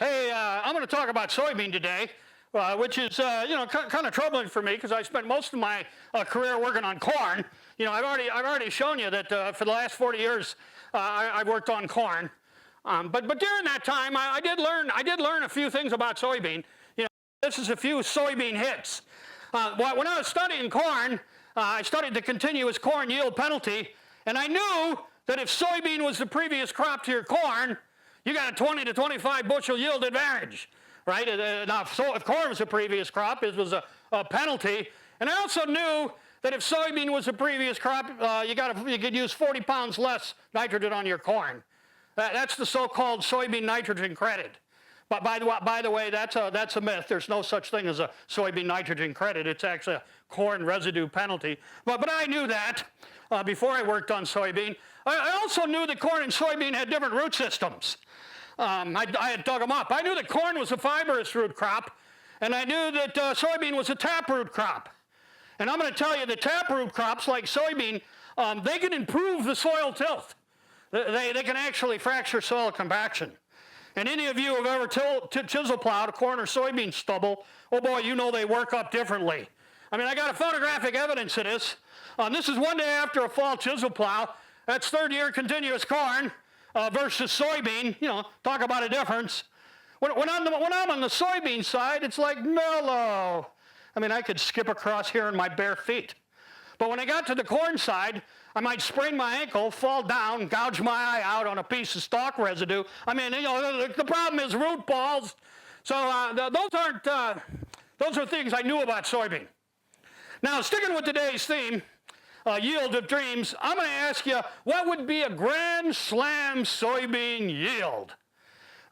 Hey, I'm going to talk about soybean today, which is, kind of troubling for me because I spent most of my career working on corn. I've already shown you that for the last 40 years I've worked on corn. But during that time, I did learn a few things about soybean. This is a few soybean hits. When I was studying corn, I studied the continuous corn yield penalty, and I knew that if soybean was the previous crop to your corn, you got a 20 to 25 bushel yield advantage, right? Now, if corn was the previous crop, it was a penalty. And I also knew that if soybean was the previous crop, you could use 40 pounds less nitrogen on your corn. That's the so-called soybean nitrogen credit. But by the way, that's a myth. There's no such thing as a soybean nitrogen credit. It's actually a corn residue penalty. But I knew that before I worked on soybean. I also knew that corn and soybean had different root systems. I had dug them up. I knew that corn was a fibrous root crop, and I knew that soybean was a taproot crop. And I'm going to tell you that taproot crops like soybean, they can improve the soil tilth. They can actually fracture soil compaction. And any of you who have ever chisel plowed a corn or soybean stubble, oh boy, you know they work up differently. I mean, I got a photographic evidence of this. This is one day after a fall chisel plow. That's third-year continuous corn versus soybean. Talk about a difference. When I'm on the soybean side, it's like mellow. I mean, I could skip across here in my bare feet. But when I got to the corn side, I might sprain my ankle, fall down, gouge my eye out on a piece of stalk residue. I mean, the problem is root balls. So those are things I knew about soybean. Now, sticking with today's theme, yield of dreams, I'm going to ask you, what would be a grand slam soybean yield?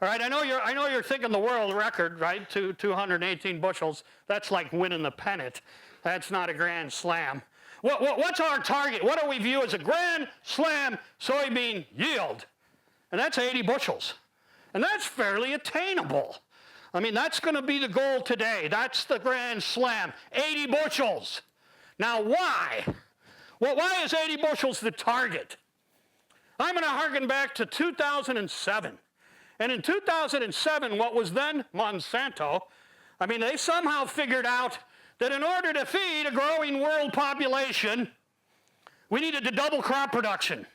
All right, I know you're thinking the world record, right? 218 bushels. That's like winning the pennant. That's not a grand slam. What's our target? What do we view as a grand slam soybean yield? And that's 80 bushels. And that's fairly attainable. I mean, that's going to be the goal today. That's the grand slam, 80 bushels. Now, why? Well, why is 80 bushels the target? I'm going to harken back to 2007. And in 2007, what was then Monsanto, I mean, they somehow figured out that in order to feed a growing world population, we needed to double crop production.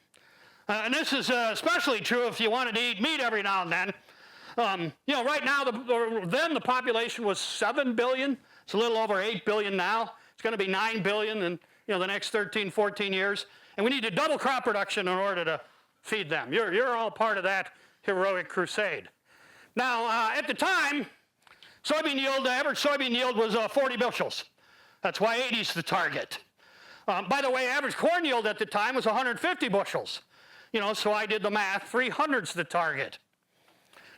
And this is especially true if you wanted to eat meat every now and then. Right now, then the population was 7 billion. It's a little over 8 billion now. It's going to be 9 billion in the next 13, 14 years. And we need to double crop production in order to feed them. You're all part of that heroic crusade. Now, at the time, average soybean yield was 40 bushels. That's why 80 is the target. By the way, average corn yield at the time was 150 bushels. So I did the math, 300 is the target.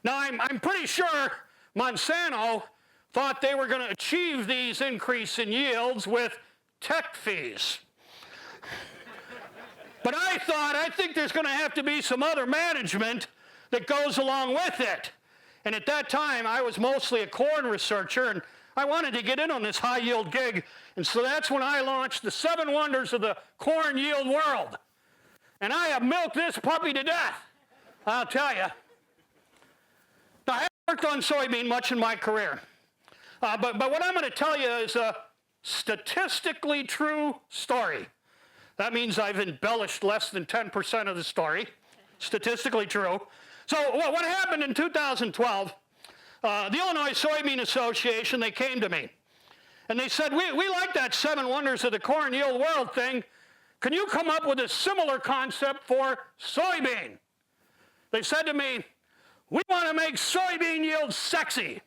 Now, I'm pretty sure Monsanto thought they were going to achieve these increase in yields with tech fees. But I think there's going to have to be some other management that goes along with it. And at that time, I was mostly a corn researcher, and I wanted to get in on this high yield gig. And so that's when I launched the 7 wonders of the corn yield world. And I have milked this puppy to death, I'll tell you. Now, I haven't worked on soybean much in my career. But what I'm going to tell you is a statistically true story. That means I've embellished less than 10% of the story. Statistically true. So what happened in 2012, the Illinois Soybean Association, they came to me. And they said, we like that 7 wonders of the corn yield world thing. Can you come up with a similar concept for soybean? They said to me, we want to make soybean yield sexy.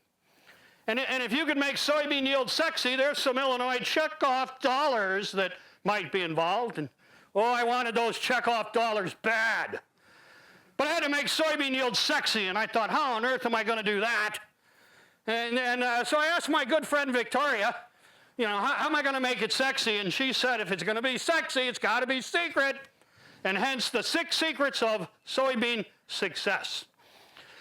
And if you could make soybean yield sexy, there's some Illinois checkoff dollars that might be involved. And, I wanted those checkoff dollars bad. But I had to make soybean yield sexy, and I thought, how on earth am I going to do that? And so I asked my good friend Victoria, how am I going to make it sexy? And she said, if it's going to be sexy, it's got to be secret. And hence the 6 secrets of soybean success.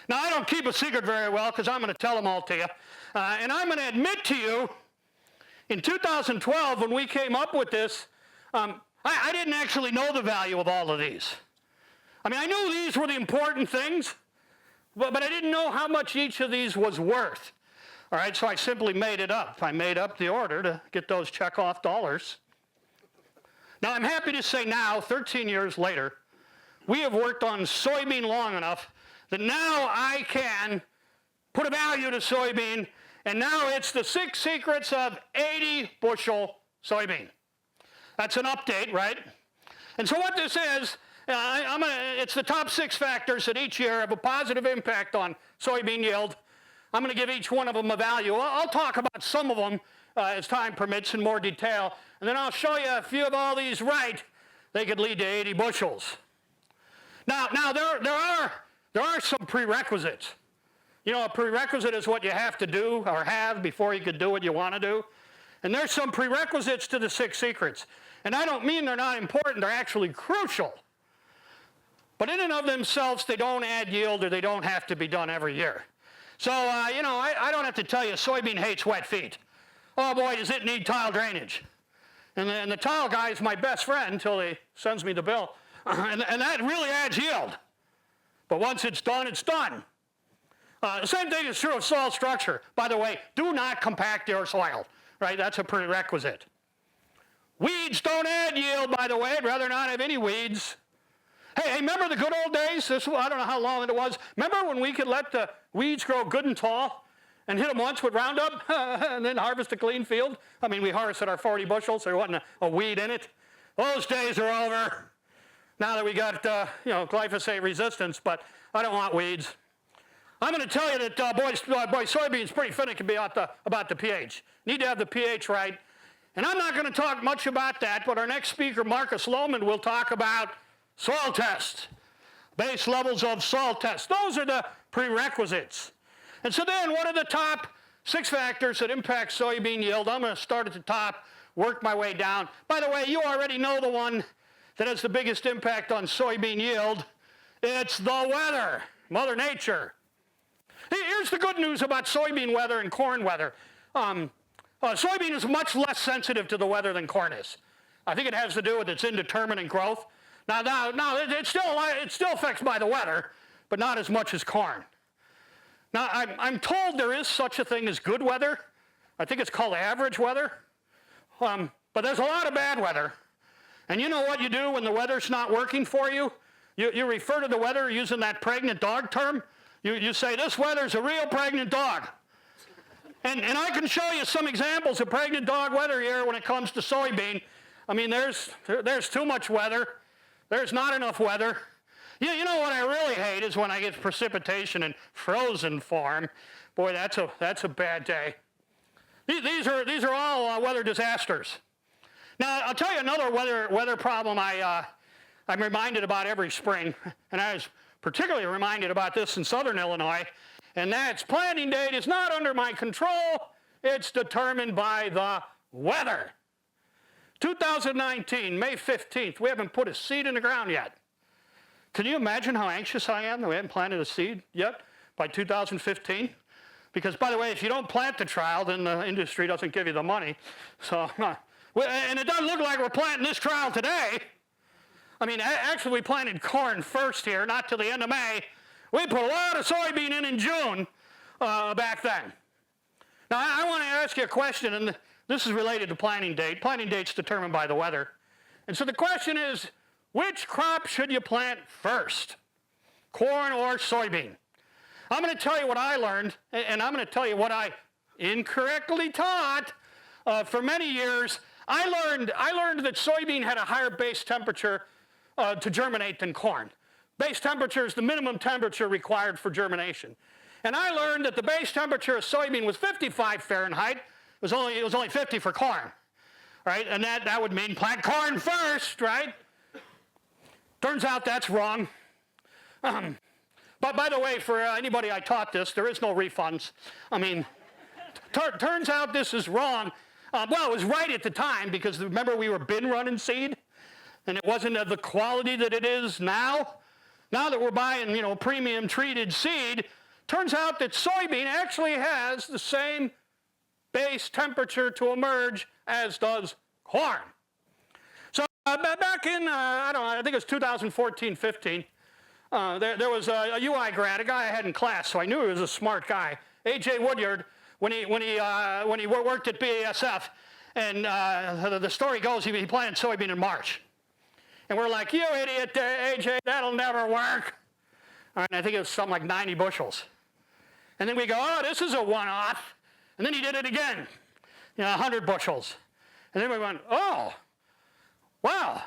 Now, I don't keep a secret very well because I'm going to tell them all to you. And I'm going to admit to you, in 2012, when we came up with this, I didn't actually know the value of all of these. I mean, I knew these were the important things, but I didn't know how much each of these was worth. All right, so I simply made it up. I made up the order to get those check-off dollars. Now, I'm happy to say now, 13 years later, we have worked on soybean long enough that now I can put a value to soybean, and now it's the 6 secrets of 80 bushel soybean. That's an update, right? And so what this is, it's the top 6 factors that each year have a positive impact on soybean yield. I'm going to give each one of them a value. I'll talk about some of them as time permits in more detail, and then I'll show you if you have all these right, they could lead to 80 bushels. Now there are some prerequisites. You know, a prerequisite is what you have to do or have before you could do what you want to do. And there's some prerequisites to the 6 secrets. And I don't mean they're not important, they're actually crucial. But in and of themselves, they don't add yield or they don't have to be done every year. So, you know, I don't have to tell you, soybean hates wet feet. Oh boy, does it need tile drainage. And the tile guy is my best friend until he sends me the bill. And that really adds yield. But once it's done, it's done. The same thing is true of soil structure. By the way, do not compact your soil, right? That's a prerequisite. Weeds don't add yield, by the way. I'd rather not have any weeds. Hey, remember the good old days? I don't know how long it was. Remember when we could let the weeds grow good and tall and hit them once with Roundup and then harvest a clean field? I mean, we harvested our 40 bushels. There wasn't a weed in it. Those days are over. Now that we got, you know, glyphosate resistance, but I don't want weeds. I'm going to tell you that, boy, soybeans pretty finicky about the pH. Need to have the pH right. And I'm not going to talk much about that, but our next speaker, Marcus Lohman, will talk about soil tests, base levels of salt tests. Those are the prerequisites. And so then, what are the top 6 factors that impact soybean yield? I'm going to start at the top, work my way down. By the way, you already know the one that has the biggest impact on soybean yield. It's the weather, Mother Nature. Here's the good news about soybean weather and corn weather. Soybean is much less sensitive to the weather than corn is. I think it has to do with its indeterminate growth. Now it's still affected by the weather, but not as much as corn. Now, I'm told there is such a thing as good weather. I think it's called average weather. But there's a lot of bad weather. And you know what you do when the weather's not working for you? You refer to the weather using that pregnant dog term. You say, this weather's a real pregnant dog. And I can show you some examples of pregnant dog weather here when it comes to soybean. I mean, there's too much weather. There's not enough weather. You know what I really hate is when I get precipitation in frozen form. Boy, that's a bad day. These are all weather disasters. Now, I'll tell you another weather problem I'm reminded about every spring, and I was particularly reminded about this in southern Illinois, and that's planting date is not under my control. It's determined by the weather. 2019, May 15th, we haven't put a seed in the ground yet. Can you imagine how anxious I am that we haven't planted a seed yet by 2015? Because, by the way, if you don't plant the trial, then the industry doesn't give you the money. So, and it doesn't look like we're planting this trial today. I mean, actually, we planted corn first here, not till the end of May. We put a lot of soybean in June back then. Now, I want to ask you a question, and this is related to planting date. Planting date's determined by the weather. And so the question is, which crop should you plant first? Corn or soybean? I'm going to tell you what I learned, and I'm going to tell you what I incorrectly taught for many years. I learned that soybean had a higher base temperature to germinate than corn. Base temperature is the minimum temperature required for germination. And I learned that the base temperature of soybean was 55 Fahrenheit. It was only 50 for corn, right? And that would mean plant corn first, right? Turns out that's wrong. But by the way, for anybody I taught this, there is no refunds. I mean, turns out this is wrong. Well, it was right at the time because remember we were bin running seed, and it wasn't of the quality that it is now. Now that we're buying, premium treated seed, turns out that soybean actually has the same base temperature to emerge as does corn. So back in, I think it was 2014-15, There was a UI grad, a guy I had in class, so I knew he was a smart guy. A.J. Woodyard, when he worked at BASF, and the story goes he planted soybean in March. And we're like, you idiot, A.J., that'll never work. All right, and I think it was something like 90 bushels. And then we go, oh, this is a one-off. And then he did it again, 100 bushels. And then we went, oh, wow.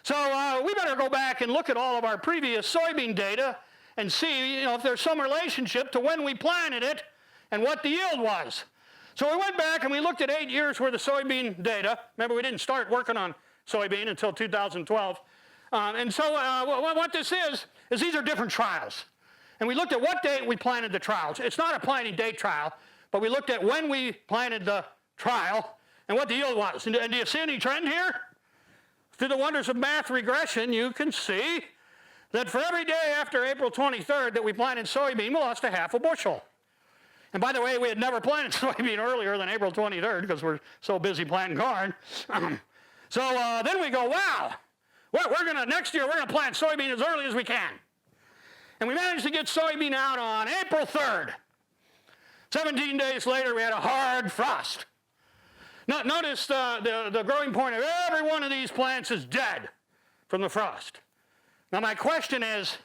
So we better go back and look at all of our previous soybean data and see if there's some relationship to when we planted it and what the yield was. So we went back and we looked at 8 years worth of soybean data. Remember, we didn't start working on soybean until 2012. And so what this is these are different trials. And we looked at what date we planted the trials. It's not a planting date trial, but we looked at when we planted the trial and what the yield was. And do you see any trend here? Through the wonders of math regression, you can see that for every day after April 23rd that we planted soybean, we lost a half a bushel. And by the way, we had never planted soybean earlier than April 23rd because we're so busy planting corn. So then we go, wow, next year we're going to plant soybean as early as we can. And we managed to get soybean out on April 3rd. 17 days later, we had a hard frost. Now, notice the growing point of every one of these plants is dead from the frost. Now, my question is,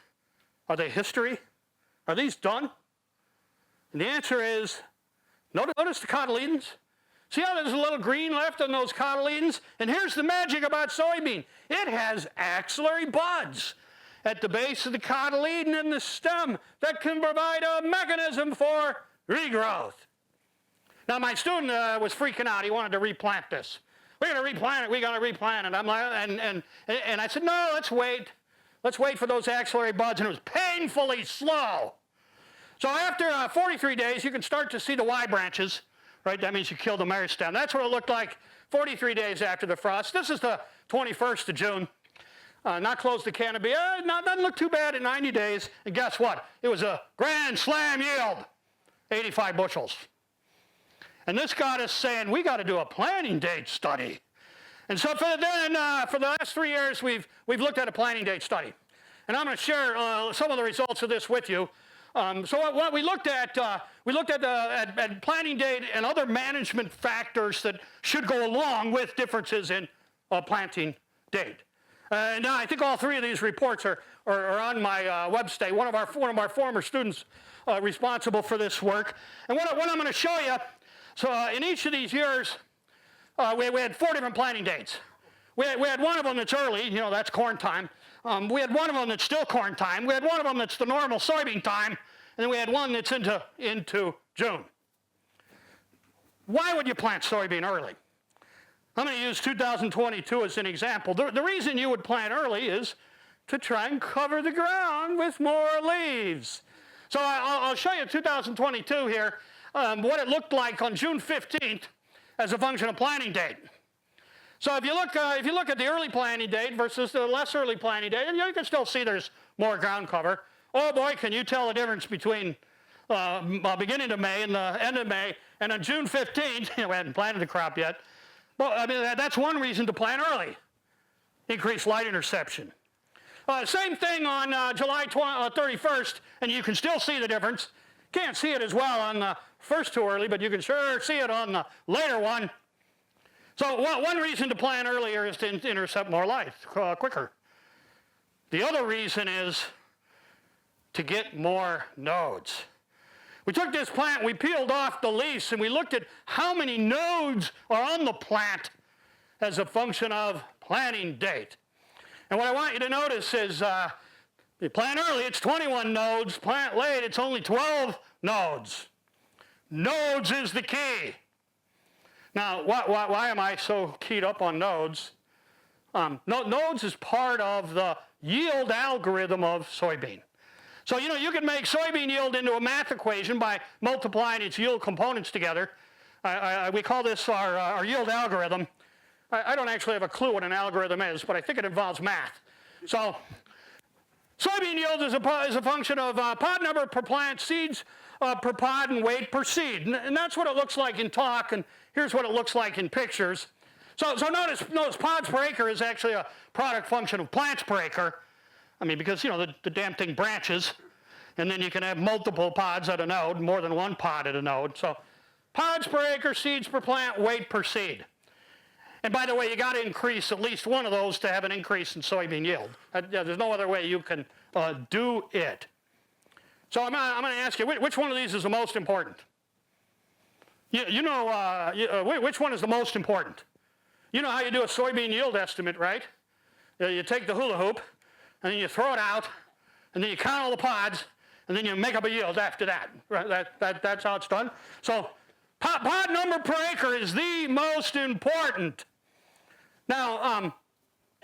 are they history? Are these done? And the answer is, notice the cotyledons. See how there's a little green left on those cotyledons? And here's the magic about soybean. It has axillary buds at the base of the cotyledon and the stem that can provide a mechanism for regrowth. Now, my student was freaking out. He wanted to replant this. We're going to replant it. We're going to replant it. I'm like, and I said, no, let's wait. Let's wait for those axillary buds. And it was painfully slow. So after 43 days, you can start to see the Y branches, right? That means you killed the meristem. That's what it looked like 43 days after the frost. This is the 21st of June. Not close to canopy. Doesn't look too bad in 90 days. And guess what? It was a grand slam yield, 85 bushels. And this got us saying, we got to do a planting date study. And so for the last 3 years, we've looked at a planting date study. And I'm going to share some of the results of this with you. So what we looked at planting date and other management factors that should go along with differences in planting date. And I think all three of these reports are on my website. One of our former students responsible for this work. And what I'm going to show you, so in each of these years, we had 4 different planting dates. We had one of them that's early, that's corn time. We had one of them that's still corn time. We had one of them that's the normal soybean time. And then we had one that's into June. Why would you plant soybean early? I'm going to use 2022 as an example. The reason you would plant early is to try and cover the ground with more leaves. So I'll show you 2022 here, what it looked like on June 15th as a function of planting date. So if you look at the early planting date versus the less early planting date, you can still see there's more ground cover. Oh boy, can you tell the difference between beginning of May and the end of May, and on June 15th, we hadn't planted the crop yet. Well, I mean, that's one reason to plant early. Increased light interception. Same thing on July 31st, and you can still see the difference. Can't see it as well on the first two early, but you can sure see it on the later one. So one reason to plant earlier is to intercept more light quicker. The other reason is to get more nodes. We took this plant, we peeled off the leaves, and we looked at how many nodes are on the plant as a function of planting date. And what I want you to notice is you plant early, it's 21 nodes. Plant late, it's only 12 nodes. Nodes is the key. Now, why am I so keyed up on nodes? Nodes is part of the yield algorithm of soybean. So, you can make soybean yield into a math equation by multiplying its yield components together. We call this our yield algorithm. I don't actually have a clue what an algorithm is, but I think it involves math. So, soybean yield is a function of pod number per plant, seeds per pod, and weight per seed. And that's what it looks like in talk, and here's what it looks like in pictures. So notice pods per acre is actually a product function of plants per acre. I mean, because, you know, the damn thing branches, and then you can have multiple pods at a node, more than one pod at a node. So pods per acre, seeds per plant, weight per seed. And by the way, you got to increase at least one of those to have an increase in soybean yield. There's no other way you can do it. So I'm going to ask you, which one of these is the most important? Which one is the most important? You know how you do a soybean yield estimate, right? You take the hula hoop, and then you throw it out, and then you count all the pods, and then you make up a yield after that. Right? That's how it's done. So pod number per acre is the most important. Now,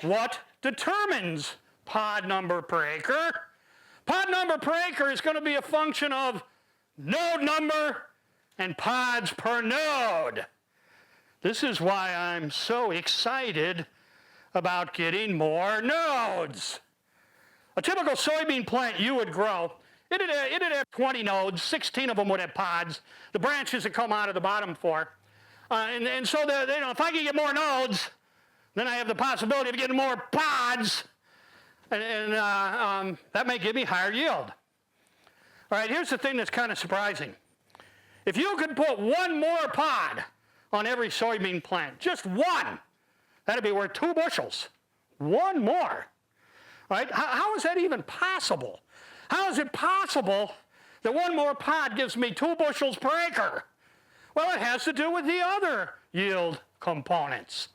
what determines pod number per acre? Pod number per acre is going to be a function of node number and pods per node. This is why I'm so excited about getting more nodes. A typical soybean plant you would grow, it'd have 20 nodes, 16 of them would have pods, the branches that come out of the bottom four. And so if I can get more nodes, then I have the possibility of getting more pods, and that may give me higher yield. All right, here's the thing that's kind of surprising. If you could put one more pod on every soybean plant, just one, that'd be worth 2 bushels. One more. All right? How is that even possible? How is it possible that one more pod gives me 2 bushels per acre? Well, it has to do with the other yield components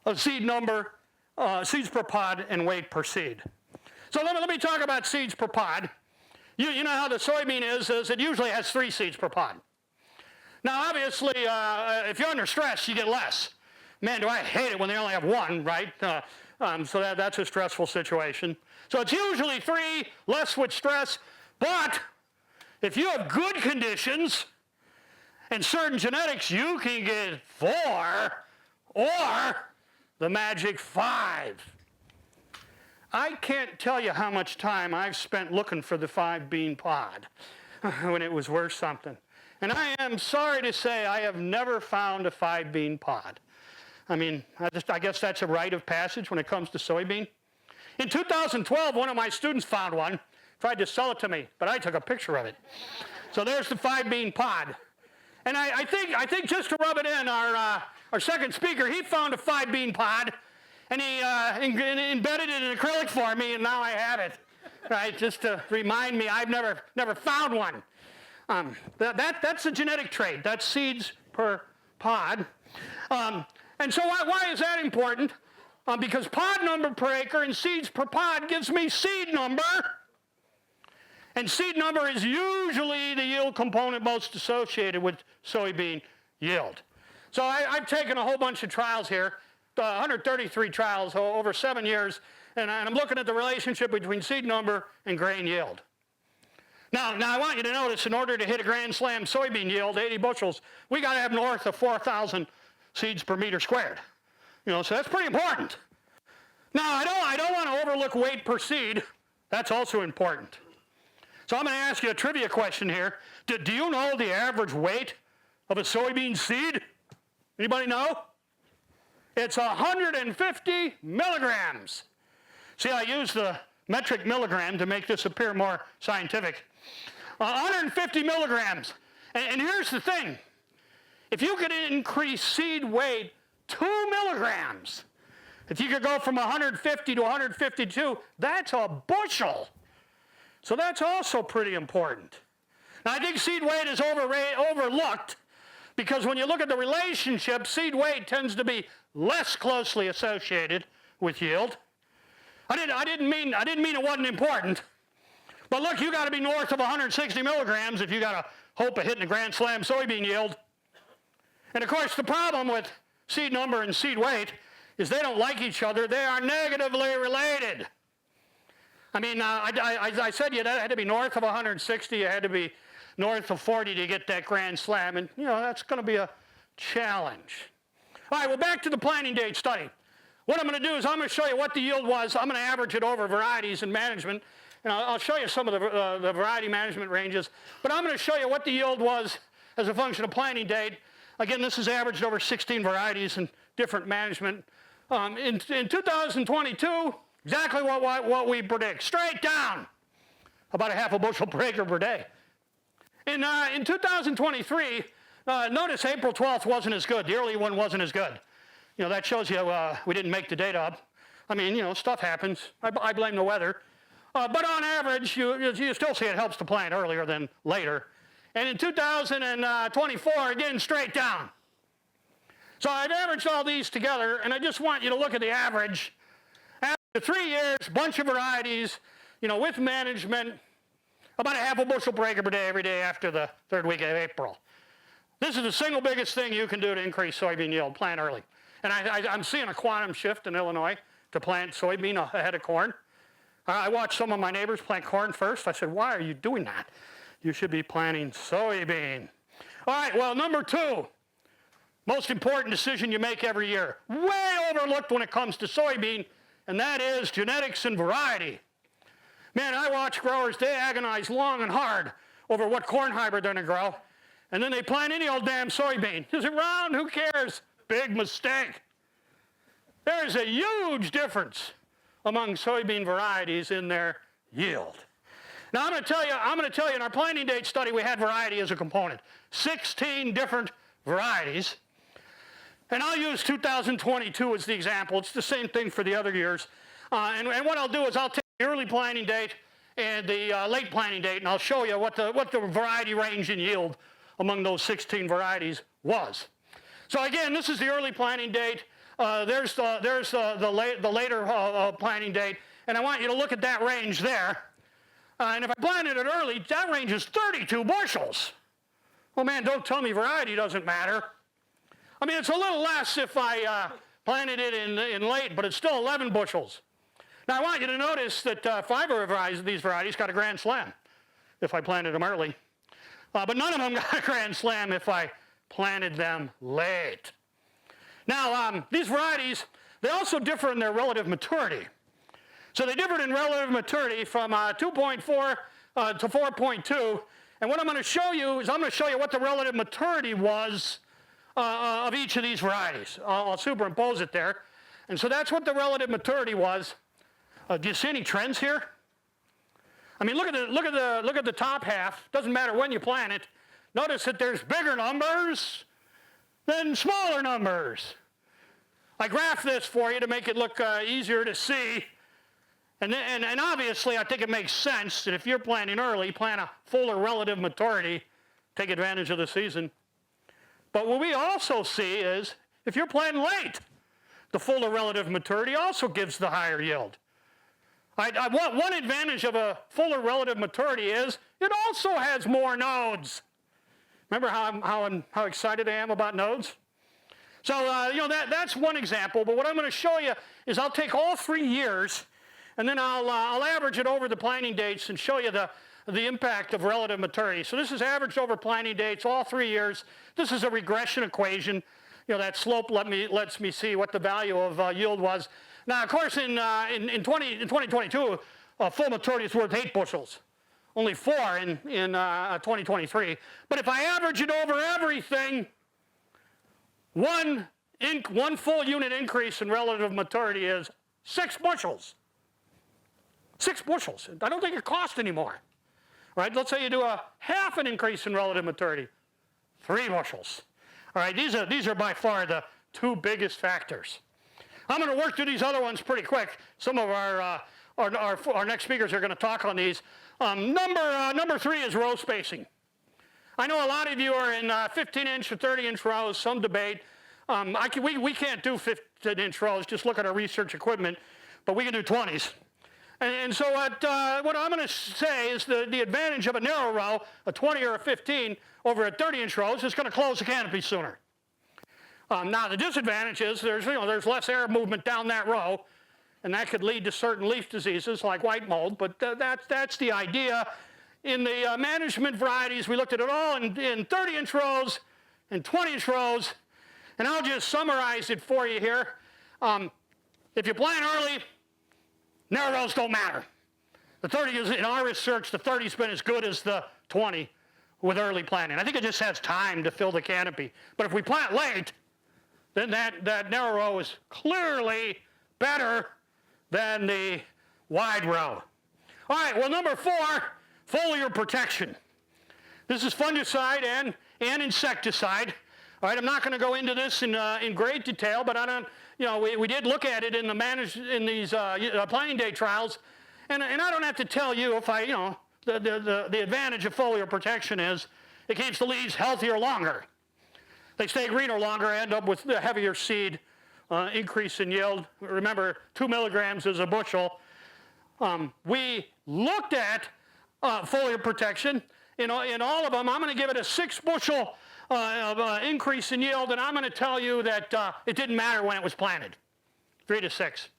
of seed number, seeds per pod, and weight per seed. So let me talk about seeds per pod. You know how the soybean is it usually has 3 seeds per pod. Now, obviously, if you're under stress, you get less. Man, do I hate it when they only have 1, right? So that's a stressful situation. So it's usually 3, less with stress. But if you have good conditions and certain genetics, you can get 4 or the magic 5. I can't tell you how much time I've spent looking for the 5-bean pod when it was worth something. And I am sorry to say I have never found a 5-bean pod. I mean, I guess that's a rite of passage when it comes to soybean. In 2012, one of my students found one, tried to sell it to me, but I took a picture of it. So there's the 5-bean pod. And I think just to rub it in, our second speaker, he found a 5-bean pod, and he embedded it in acrylic for me, and now I have it, right? Just to remind me, I've never found one. That's a genetic trait. That's seeds per pod. And so why is that important? Because pod number per acre and seeds per pod gives me seed number. And seed number is usually the yield component most associated with soybean yield. So I've taken a whole bunch of trials here, 133 trials over 7 years, and I'm looking at the relationship between seed number and grain yield. Now I want you to notice, in order to hit a grand slam soybean yield, 80 bushels, we got to have north of 4,000 seeds per meter squared. You know, so that's pretty important. Now, I don't want to overlook weight per seed. That's also important. So I'm going to ask you a trivia question here. Do you know the average weight of a soybean seed? Anybody know? It's 150 milligrams. See, I use the metric milligram to make this appear more scientific. 150 milligrams. And here's the thing. If you could increase seed weight 2 milligrams, if you could go from 150 to 152, that's a bushel. So that's also pretty important. Now, I think seed weight is overlooked because when you look at the relationship, seed weight tends to be less closely associated with yield. I didn't mean it wasn't important. But look, you got to be north of 160 milligrams if you got a hope of hitting a grand slam soybean yield. And of course, the problem with seed number and seed weight is they don't like each other. They are negatively related. I mean, I said you had to be north of 160. You had to be north of 40 to get that grand slam. And, you know, that's going to be a challenge. All right, well, back to the planting date study. What I'm going to do is I'm going to show you what the yield was. I'm going to average it over varieties and management. And I'll show you some of the variety management ranges. But I'm going to show you what the yield was as a function of planting date. Again, this is averaged over 16 varieties and different management. In 2022, Exactly what we predict, straight down, about a half a bushel per acre per day. In 2023, notice April 12th wasn't as good. The early one wasn't as good. You know, that shows you we didn't make the data up. I mean, you know, stuff happens. I blame the weather. But on average, you still see it helps to plant earlier than later. And in 2024, again, straight down. So I've averaged all these together, and I just want you to look at the average. After 3 years, bunch of varieties, you know, with management, about a half a bushel per acre per day every day after the third week of April. This is the single biggest thing you can do to increase soybean yield, plant early. And I'm seeing a quantum shift in Illinois to plant soybean ahead of corn. I watched some of my neighbors plant corn first. I said, why are you doing that? You should be planting soybean. All right, well, number 2, most important decision you make every year, way overlooked when it comes to soybean, and that is genetics and variety. Man, I watch growers, they agonize long and hard over what corn hybrid they're going to grow, and then they plant any old damn soybean. Is it round? Who cares? Big mistake. There's a huge difference among soybean varieties in their yield. Now, I'm going to tell you in our planting date study, we had variety as a component. 16 different varieties. And I'll use 2022 as the example. It's the same thing for the other years. And what I'll do is I'll take the early planting date and the late planting date, and I'll show you what the variety range in yield among those 16 varieties was. So again, this is the early planting date. There's the later planting date, and I want you to look at that range there. And if I planted it early, that range is 32 bushels. Well, man, don't tell me variety doesn't matter. I mean, it's a little less if I planted it in late, but it's still 11 bushels. Now, I want you to notice that 5 of these varieties got a grand slam if I planted them early. But none of them got a grand slam if I planted them late. Now, these varieties, they also differ in their relative maturity. So they differed in relative maturity from 2.4 to 4.2. And what I'm going to show you is I'm going to show you what the relative maturity was of each of these varieties. I'll superimpose it there. And so that's what the relative maturity was. Do you see any trends here? I mean, look at the top half. Doesn't matter when you plant it. Notice that there's bigger numbers than smaller numbers. I graphed this for you to make it look easier to see. And obviously, I think it makes sense that if you're planting early, plant a fuller relative maturity, take advantage of the season. But what we also see is if you're planting late, the fuller relative maturity also gives the higher yield. One advantage of a fuller relative maturity is it also has more nodes. Remember how excited I am about nodes? So that's one example. But what I'm going to show you is I'll take all 3 years, and then I'll average it over the planting dates and show you the impact of relative maturity. So this is averaged over planting dates, all 3 years. This is a regression equation. You know, that slope lets me see what the value of yield was. Now, of course, in 2022, full maturity is worth 8 bushels. Only 4 in 2023. But if I average it over everything, one full unit increase in relative maturity is 6 bushels. 6 bushels. I don't think it costs anymore. Right? Let's say you do a half an increase in relative maturity, 3 bushels. All right, these are by far the 2 biggest factors. I'm going to work through these other ones pretty quick. Some of our next speakers are going to talk on these. Number 3 is row spacing. I know a lot of you are in 15-inch or 30-inch rows, some debate. We can't do 15-inch rows, just look at our research equipment, but we can do 20s. And so what I'm going to say is the advantage of a narrow row, a 20 or a 15, over a 30-inch row is it's going to close the canopy sooner. Now the disadvantage is there's less air movement down that row, and that could lead to certain leaf diseases like white mold, but that's the idea. In the management varieties, we looked at it all in 30-inch rows and 20-inch rows, and I'll just summarize it for you here. If you plant early, narrow rows don't matter. The 30 is, in our research, the 30's been as good as the 20 with early planting. I think it just has time to fill the canopy. But if we plant late, then that narrow row is clearly better than the wide row. All right, well, number 4, foliar protection. This is fungicide and insecticide. All right, I'm not going to go into this in great detail, but I don't, we did look at it in these planting day trials, and I don't have to tell you if the advantage of foliar protection is it keeps the leaves healthier longer. They stay greener longer, end up with the heavier seed, increase in yield. Remember, 2 milligrams is a bushel. We looked at foliar protection. In all of them, I'm going to give it a 6 bushel increase in yield, and I'm going to tell you that it didn't matter when it was planted, 3 to 6.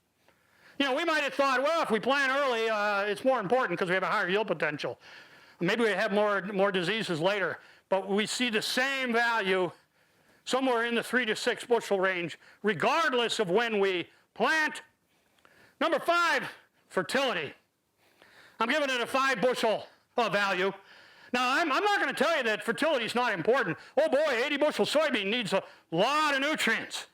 We might have thought, well, if we plant early, it's more important because we have a higher yield potential. Maybe we have more diseases later, but we see the same value somewhere in the 3 to 6 bushel range, regardless of when we plant. Number 5, fertility. I'm giving it a 5 bushel value. Now, I'm not going to tell you that fertility is not important. Oh boy, 80 bushel soybean needs a lot of nutrients.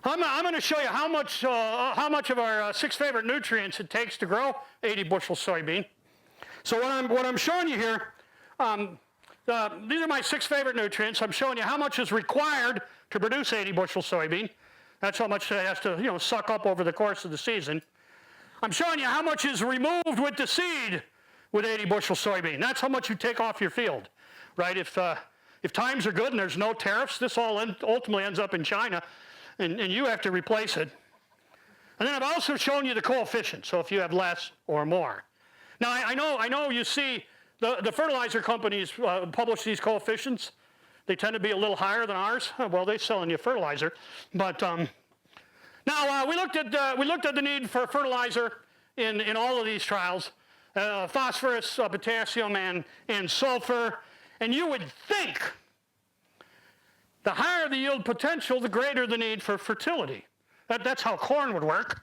I'm going to show you how much of our 6 favorite nutrients it takes to grow 80 bushel soybean. So what I'm showing you here, these are my 6 favorite nutrients. I'm showing you how much is required to produce 80 bushel soybean. That's how much it has to suck up over the course of the season. I'm showing you how much is removed with the seed with 80 bushel soybean. That's how much you take off your field, right? If times are good and there's no tariffs, this all ultimately ends up in China, and you have to replace it. And then I've also shown you the coefficient, so if you have less or more. Now, I know you see the fertilizer companies publish these coefficients. They tend to be a little higher than ours. Well, they're selling you fertilizer. But now we looked at the need for fertilizer in all of these trials. Phosphorus, potassium, and sulfur. And you would think the higher the yield potential, the greater the need for fertility. That's how corn would work.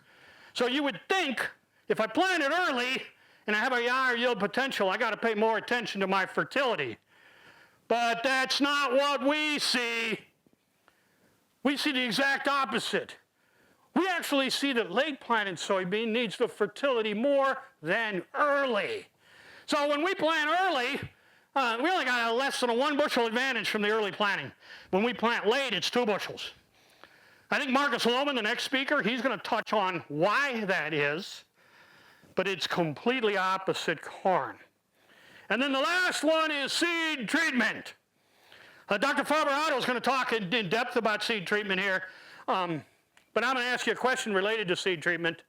So you would think if I plant it early and I have a higher yield potential, I got to pay more attention to my fertility. But that's not what we see. We see the exact opposite. We actually see that late planted soybean needs the fertility more than early. So when we plant early, we only got less than a 1 bushel advantage from the early planting. When we plant late, it's 2 bushels. I think Marcus Lohman, the next speaker, he's going to touch on why that is, but it's completely opposite corn. And then the last one is seed treatment. Dr. Favarato is going to talk in depth about seed treatment here, but I'm going to ask you a question related to seed treatment.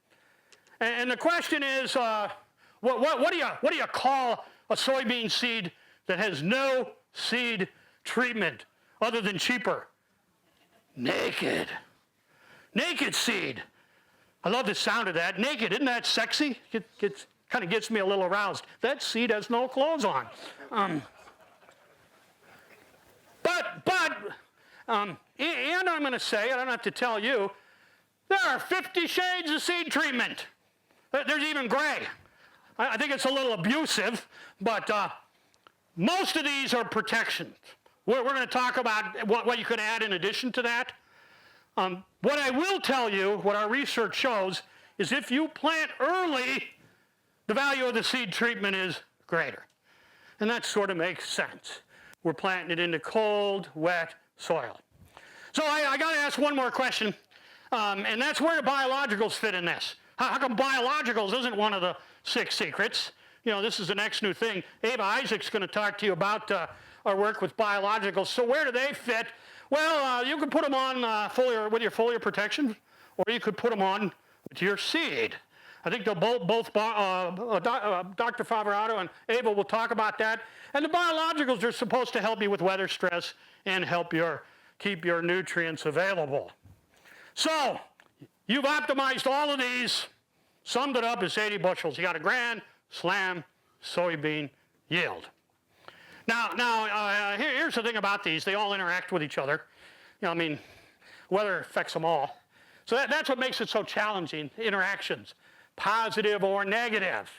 And the question is, what do you call a soybean seed that has no seed treatment other than cheaper? Naked. Naked seed. I love the sound of that. Naked, isn't that sexy? It kind of gets me a little aroused. That seed has no clothes on. And I'm going to say, I don't have to tell you, there are 50 shades of seed treatment. There's even gray. I think it's a little abusive, but most of these are protections. We're going to talk about what you could add in addition to that. What I will tell you, what our research shows, is if you plant early, the value of the seed treatment is greater. And that sort of makes sense. We're planting it into cold, wet soil. So I got to ask one more question, and that's where do biologicals fit in this? How come biologicals isn't one of the 6 secrets? This is the next new thing. Ava Isaac's going to talk to you about our work with biologicals. So where do they fit? Well, you could put them on with your foliar protection, or you could put them on with your seed. I think they'll both Dr. Favarato and Ava will talk about that. And the biologicals are supposed to help you with weather stress and help keep your nutrients available. So you've optimized all of these, summed it up as 80 bushels. You got a grand slam soybean yield. Now, here's the thing about these. They all interact with each other. Weather affects them all. So that's what makes it so challenging, interactions, positive or negative.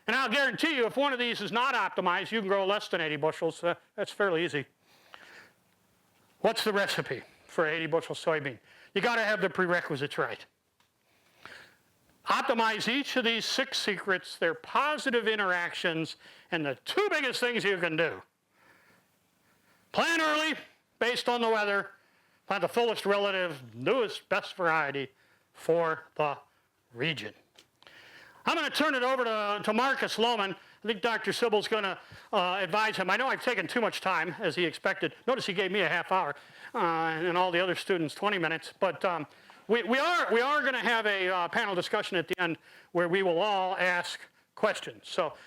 And I'll guarantee you, if one of these is not optimized, you can grow less than 80 bushels. That's fairly easy. What's the recipe for 80 bushel soybean? You got to have the prerequisites right. optimize each of these 6 secrets, their positive interactions, and the 2 biggest things you can do. Plant early, based on the weather, plant the fullest relative, newest, best variety for the region. I'm going to turn it over to Marcus Lohman. I think Dr. Sybil's going to advise him. I know I've taken too much time, as he expected. Notice he gave me a half hour, and all the other students 20 minutes. But we are going to have a panel discussion at the end where we will all ask questions. So